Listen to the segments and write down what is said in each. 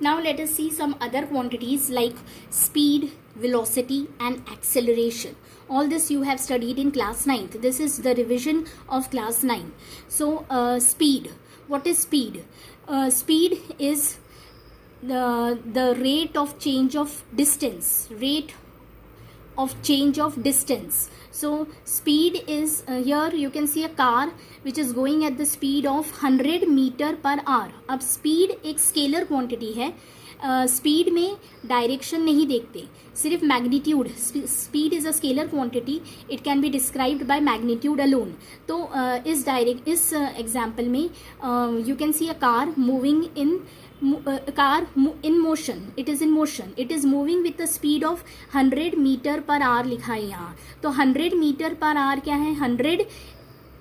Now let us see some other quantities like speed, velocity and acceleration. All this you have studied in class 9th. This is the revision of class 9. So speed. What is speed? Speed is the rate of change of distance. So speed is here you can see a car which is going at the speed of 100 metre per hour. अब speed एक scalar quantity है. Speed में direction नहीं देखते, सिर्फ magnitude. Speed is a scalar quantity, it can be described by magnitude alone. तो इस example में you can see a car moving in motion. It is in motion. It is moving with the speed of 100 metre per hour लिखा है यहाँ. तो 100 metre per our क्या है?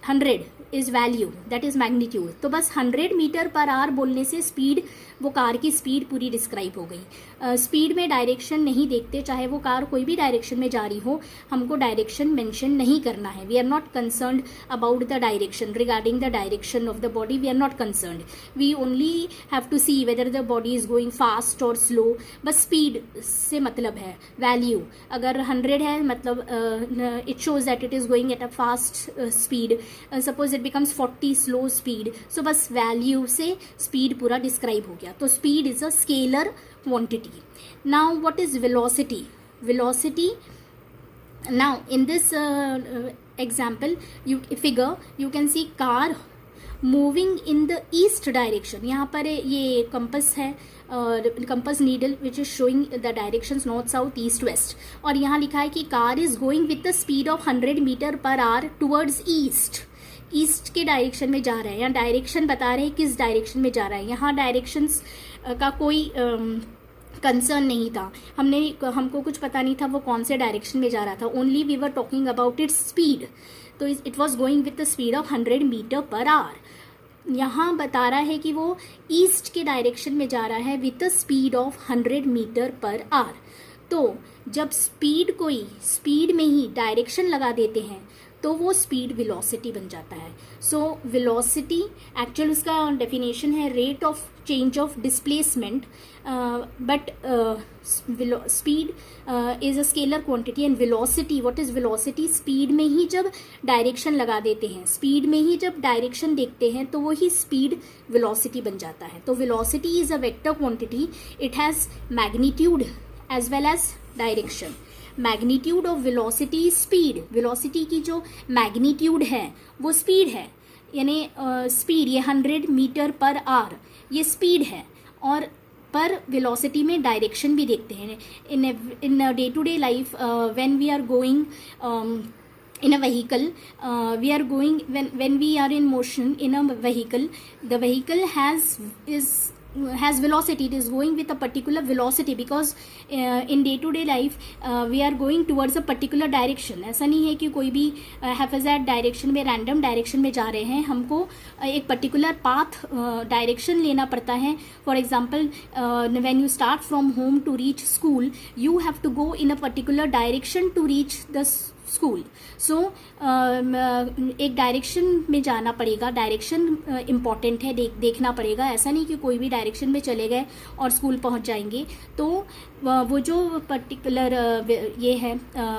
100 is value, that is magnitude. तो बस 100 metre per our बोलने से स्पीड, वो कार की स्पीड पूरी डिस्क्राइब हो गई. स्पीड में डायरेक्शन नहीं देखते, चाहे वो कार कोई भी डायरेक्शन में जा रही हो, हमको डायरेक्शन मेंशन नहीं करना है. We are not concerned about the direction. Regarding the direction of the body we are not concerned. We only have to see whether the body is going fast और slow. बस speed से मतलब है. Value अगर 100 है मतलब it shows that it is going at a fast speed. Suppose it becomes 40 slow speed. So बस value से स्पीड पूरा डिस्क्राइब हो गया. तो speed is a scalar quantity. Now what is velocity? Velocity, now in this example figure you can see car moving in the east direction. यहाँ पर ये compass है, compass needle which is showing the directions north south east west. और यहाँ लिखा है कि car is going with the speed of 100 metre per hour towards east. East के डायरेक्शन में जा रहा है. यहाँ डायरेक्शन बता रहे हैं किस डायरेक्शन में जा रहा है. यहाँ डायरेक्शंस का कोई कंसर्न नहीं था. हमको कुछ पता नहीं था वो कौन से डायरेक्शन में जा रहा था. Only we were talking about its speed. तो it was going with the speed of 100 metre per hour. यहाँ बता रहा है कि वो ईस्ट के डायरेक्शन में जा रहा है with the speed of 100 metre per hour. तो जब स्पीड में ही डायरेक्शन लगा देते हैं तो वो स्पीड वेलोसिटी बन जाता है. सो वेलोसिटी एक्चुअल उसका डेफिनेशन है rate of change of displacement. But speed is a scalar quantity and velocity, what is velocity? Speed में ही जब डायरेक्शन लगा देते हैं, स्पीड में ही जब डायरेक्शन देखते हैं तो वही स्पीड वेलोसिटी बन जाता है. तो velocity is a vector quantity. It has magnitude as well as direction. Magnitude of velocity speed. Velocity की जो मैग्नीट्यूड है वो स्पीड है. यानी स्पीड ये 100 मीटर पर आवर ये स्पीड है. और पर वेलोसिटी में डायरेक्शन भी देखते हैं. In day to day life when we are going in a vehicle, we are going when we are in motion in a vehicle, the vehicle has velocity. It is going with a particular velocity because in day to day life we are going towards a particular direction. ऐसा नहीं है कि कोई भी हैफेज़ैट direction में, random direction में जा रहे हैं. हमको एक पर्टिकुलर पाथ डायरेक्शन लेना पड़ता है. For example when you start from home to reach school, you have to go in a particular direction to reach the school. So एक डायरेक्शन में जाना पड़ेगा. डायरेक्शन इम्पॉर्टेंट है, देखना पड़ेगा. ऐसा नहीं कि कोई भी डायरेक्शन में चले गए और स्कूल पहुंच जाएंगे. तो वो जो पर्टिकुलर ये है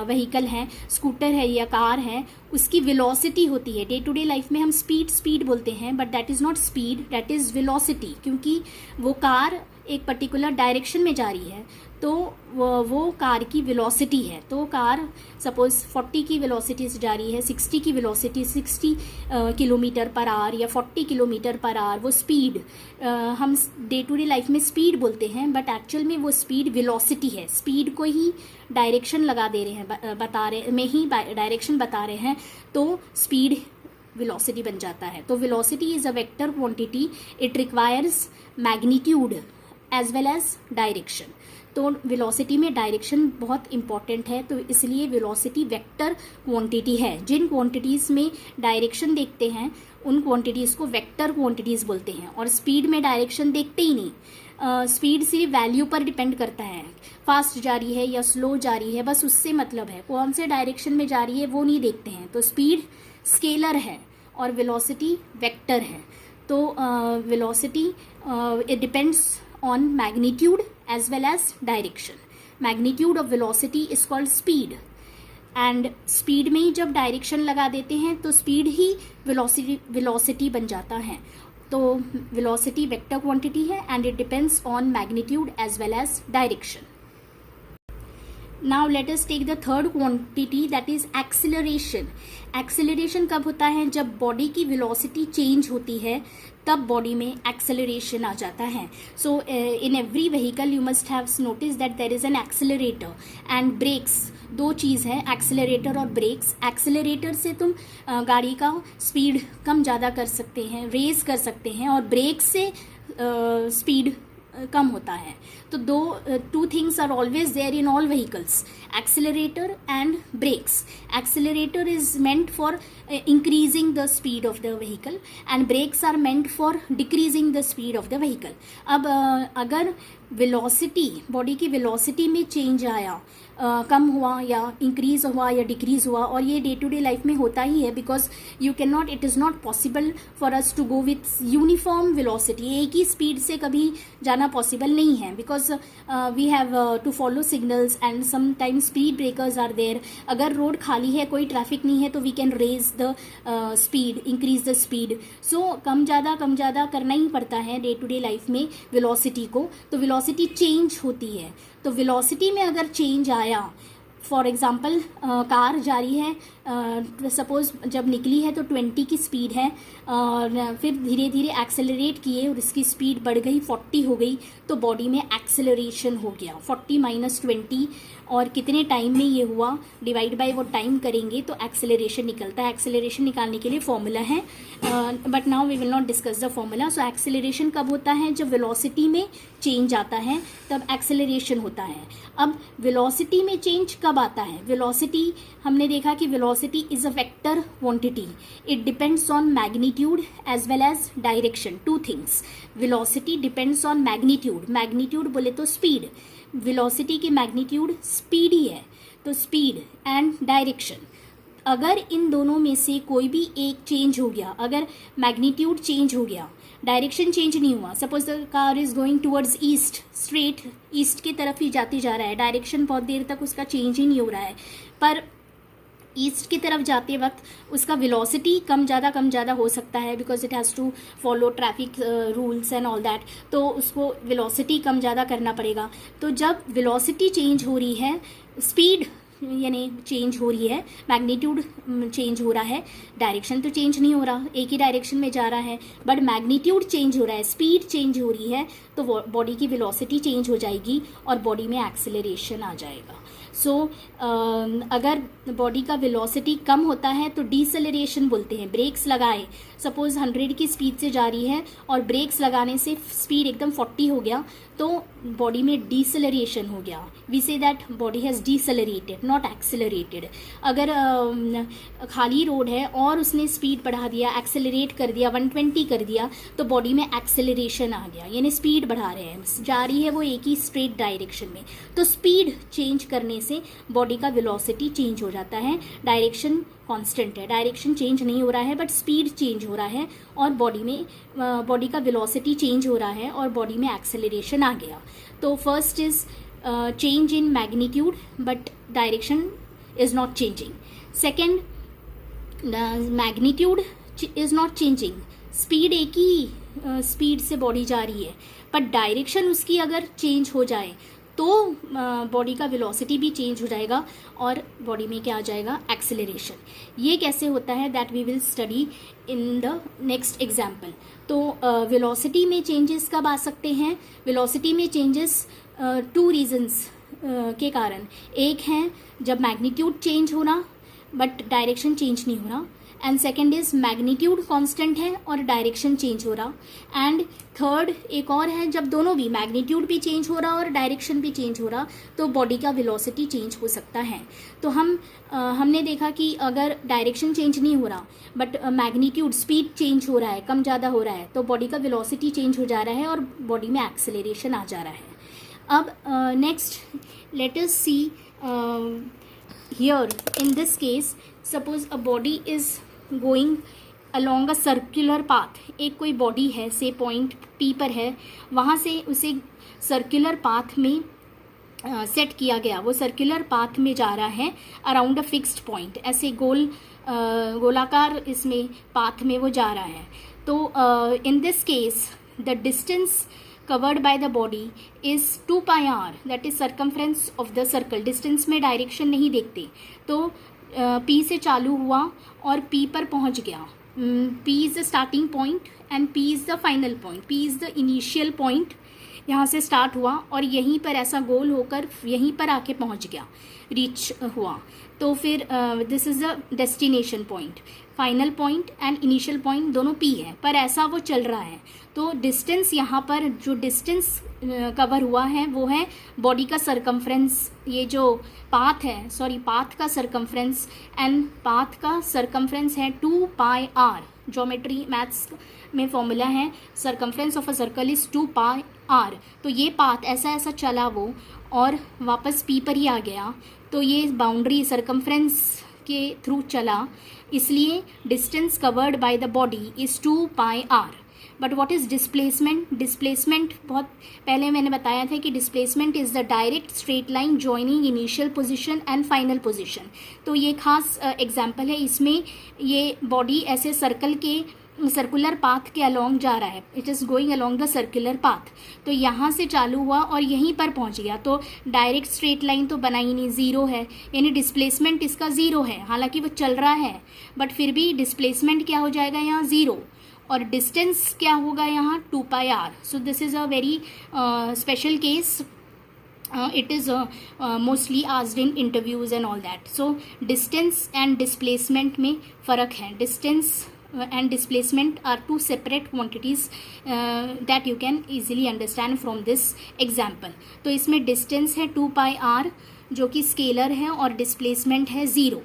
व्हीकल है, स्कूटर है या कार है, उसकी वेलोसिटी होती है. डे टू डे लाइफ में हम स्पीड बोलते हैं, but that is not speed, that is velocity. क्योंकि वो कार एक पर्टिकुलर डायरेक्शन में जा रही है तो वो कार की वेलोसिटी है. तो कार सपोज 40 की वेलोसिटी से जा रही है, 60 की वेलोसिटी 60 किलोमीटर पर आवर या 40 किलोमीटर पर आवर, वो स्पीड हम डे टू डे लाइफ में स्पीड बोलते हैं, बट एक्चुअल में वो स्पीड वेलोसिटी है. स्पीड को ही डायरेक्शन लगा दे रहे हैं, डायरेक्शन बता रहे हैं, तो स्पीड वेलोसिटी बन जाता है. तो velocity is a vector quantity. It requires magnitude as well as direction. तो वेलोसिटी में डायरेक्शन बहुत इंपॉर्टेंट है, तो इसलिए वेलोसिटी वेक्टर क्वांटिटी है. जिन क्वांटिटीज़ में डायरेक्शन देखते हैं उन क्वांटिटीज़ को वेक्टर क्वांटिटीज़ बोलते हैं. और स्पीड में डायरेक्शन देखते ही नहीं. स्पीड सिर्फ वैल्यू पर डिपेंड करता है, फास्ट जा रही है या स्लो जा रही है, बस उससे मतलब है. कौन से डायरेक्शन में जा रही है वो नहीं देखते हैं. तो स्पीड स्केलर है और वेलोसिटी वेक्टर है. तो velocity it depends on magnitude as well as direction. Magnitude of velocity is called speed, and speed में ही जब डायरेक्शन लगा देते हैं तो speed ही velocity बन जाता है. तो velocity वेक्टर क्वांटिटी है and it depends on magnitude as well as direction. Now let us take the third quantity, that is acceleration. Acceleration कब होता है? जब बॉडी की velocity change होती है तब बॉडी में acceleration आ जाता है. So in every vehicle you must have noticed that there is an accelerator and brakes. दो चीज़ है, एक्सेलरेटर और ब्रेक्स. एक्सेलरेटर से तुम गाड़ी का स्पीड कम ज़्यादा कर सकते हैं, रेज कर सकते हैं, और ब्रेक से स्पीड कम होता है. तो two things are always there in all vehicles, accelerator and brakes. Accelerator is meant for increasing the speed of the vehicle and brakes are meant for decreasing the speed of the vehicle. अब अगर velocity, body की velocity में change आया, कम हुआ या increase हुआ या डिक्रीज हुआ, और ये डे टू डे लाइफ में होता ही है, because you can not, it is not possible for us to go with uniform velocity. एक ही स्पीड से कभी जाना पॉसिबल नहीं है, because we have to follow signals and sometimes speed breakers are there. अगर रोड खाली है, कोई ट्रैफिक नहीं है, तो we can raise the speed, increase the speed. So कम ज़्यादा करना ही पड़ता है डे टू डे लाइफ में वेलोसिटी को. तो वेलोसिटी चेंज होती है. तो वेलोसिटी में अगर चेंज आया, फॉर एग्ज़ाम्पल कार जा रही है, सपोज़ जब निकली है तो 20 की स्पीड है, और फिर धीरे धीरे एक्सेलरेट किए और इसकी स्पीड बढ़ गई, 40 हो गई, तो बॉडी में एक्सेलरेशन हो गया. 40 - 20 और कितने टाइम में ये हुआ, डिवाइड बाय वो टाइम करेंगे तो एक्सेलरेशन निकलता है. एक्सेलरेशन निकालने के लिए फॉर्मूला है, but now we will not discuss the formula. So acceleration कब होता है? जब वेलोसिटी में चेंज आता है तब एक्सेलरेशन होता है. अब वेलोसिटी में चेंज कब आता है? वेलोसिटी, हमने देखा कि velocity is a vector quantity. It depends on magnitude as well as direction. Two things, velocity depends on magnitude. Magnitude बोले तो स्पीड, वेलोसिटी की मैग्नीट्यूड स्पीड ही है, तो स्पीड एंड डायरेक्शन. अगर इन दोनों में से कोई भी एक चेंज हो गया, अगर मैग्नीट्यूड चेंज हो गया, डायरेक्शन चेंज नहीं हुआ, suppose the car is going towards east, straight east की तरफ ही जाती जा रहा है, डायरेक्शन बहुत देर तक उसका चेंज ही नहीं हो रहा है, पर ईस्ट की तरफ जाते वक्त उसका वेलोसिटी कम ज़्यादा हो सकता है, because it has to follow traffic rules and all that. तो उसको वेलोसिटी कम ज़्यादा करना पड़ेगा. तो जब वेलोसिटी चेंज हो रही है, स्पीड यानी चेंज हो रही है, मैग्नीट्यूड चेंज हो रहा है, डायरेक्शन तो चेंज नहीं हो रहा, एक ही डायरेक्शन में जा रहा है, बट मैग्नीट्यूड चेंज हो रहा है, स्पीड चेंज हो रही है, तो बॉडी की वेलोसिटी चेंज हो जाएगी और बॉडी में एक्सेलरेशन आ जाएगा. सो अगर बॉडी का वेलोसिटी कम होता है तो डिसेलरेशन बोलते हैं. ब्रेक्स लगाए, सपोज 100 की स्पीड से जा रही है और ब्रेक्स लगाने से स्पीड एकदम 40 हो गया, तो बॉडी में डिसेलरेशन हो गया. We see that body has decelerated, not accelerated. अगर खाली रोड है और उसने स्पीड बढ़ा दिया, एक्सेलरेट कर दिया, 120 कर दिया, तो बॉडी में एक्सेलरेशन आ गया, यानी स्पीड बढ़ा रहे हैं, जा रही है वो एक ही स्ट्रेट डायरेक्शन में. तो स्पीड चेंज करने से बॉडी का वेलोसिटी चेंज हो जाता है. डायरेक्शन कांस्टेंट है, डायरेक्शन चेंज नहीं हो रहा है, बट स्पीड चेंज हो रहा है और बॉडी का वेलोसिटी चेंज हो रहा है और बॉडी में एक्सेलरेशन आ गया. तो first is change in magnitude but direction is not changing. Second, magnitude is not changing, speed एक ही स्पीड से बॉडी जा रही है, पर डायरेक्शन उसकी अगर चेंज हो जाए तो बॉडी का वेलोसिटी भी चेंज हो जाएगा और बॉडी में क्या आ जाएगा, एक्सेलरेशन. ये कैसे होता है, that we will study in the next example. तो वेलोसिटी में चेंजेस कब आ सकते हैं? वेलोसिटी में चेंजेस 2 रीजंस के कारण. एक है जब मैग्नीट्यूड चेंज होना बट डायरेक्शन चेंज नहीं हो रहा, and second is magnitude constant है और डायरेक्शन चेंज हो रहा, एंड थर्ड एक और है जब दोनों भी, मैग्नीट्यूड भी चेंज हो रहा और डायरेक्शन भी चेंज हो रहा, तो बॉडी का वेलोसिटी चेंज हो सकता है. तो हमने देखा कि अगर डायरेक्शन चेंज नहीं हो रहा बट मैग्नीट्यूड, स्पीड चेंज हो रहा है, कम ज़्यादा हो रहा है, तो बॉडी का वेलोसिटी चेंज हो जा रहा है और बॉडी में एक्सेलरेशन आ जा रहा है. अब next let us see here in this case, suppose a body is going along a circular path, एक कोई बॉडी है से पॉइंट पी पर है, वहाँ से उसे सर्कुलर पाथ में सेट किया गया, वो सर्कुलर पाथ में जा रहा है अराउंड अ फिक्स्ड पॉइंट, ऐसे गोलाकार इसमें पाथ में वो जा रहा है। तो in this case the distance covered by the body is 2 pi r, that is circumference of the circle। Distance में डायरेक्शन नहीं देखते, तो P से चालू हुआ और P पर पहुंच गया। P is the starting point and P is the final point, P is the initial point। यहाँ से स्टार्ट हुआ और यहीं पर ऐसा गोल होकर यहीं पर आके पहुंच गया, रीच हुआ। तो फिर this is the destination point, final point and initial point दोनों P है, पर ऐसा वो चल रहा है। तो डिस्टेंस यहाँ पर जो डिस्टेंस कवर हुआ है वो है बॉडी का सरकमफ्रेंस, ये जो पाथ है, सॉरी पाथ का सरकमफ्रेंस, एंड पाथ का सरकमफ्रेंस है 2 पाई आर। ज्योमेट्री मैथ्स में फॉर्मूला है circumference of a circle is 2 pi आर। तो ये पाथ ऐसा ऐसा चला वो और वापस पी पर ही आ गया, तो ये बाउंड्री सरकमफ्रेंस के थ्रू चला, इसलिए distance covered by the body is 2 pi आर। But what is displacement? Displacement बहुत पहले मैंने बताया था कि displacement is the direct straight line joining initial position and final position. तो ये खास एग्जांपल है, इसमें ये बॉडी ऐसे सर्कुलर पाथ के अलोंग जा रहा है, it is going along the circular path. तो यहाँ से चालू हुआ और यहीं पर पहुँच गया, तो डायरेक्ट स्ट्रेट लाइन तो बना ही नहीं, ज़ीरो है, यानी डिस्प्लेसमेंट इसका ज़ीरो है। हालांकि वो चल रहा है बट फिर भी डिस्प्लेसमेंट क्या हो जाएगा यहाँ, ज़ीरो, और डिस्टेंस क्या होगा यहाँ 2 pi r. So this is a very special case, it is mostly asked in interviews and all that। so distance and displacement में फ़र्क है, distance and displacement are two separate quantities that you can easily understand from this example। तो इसमें distance है 2 पाई r जो कि scalar है और displacement है 0।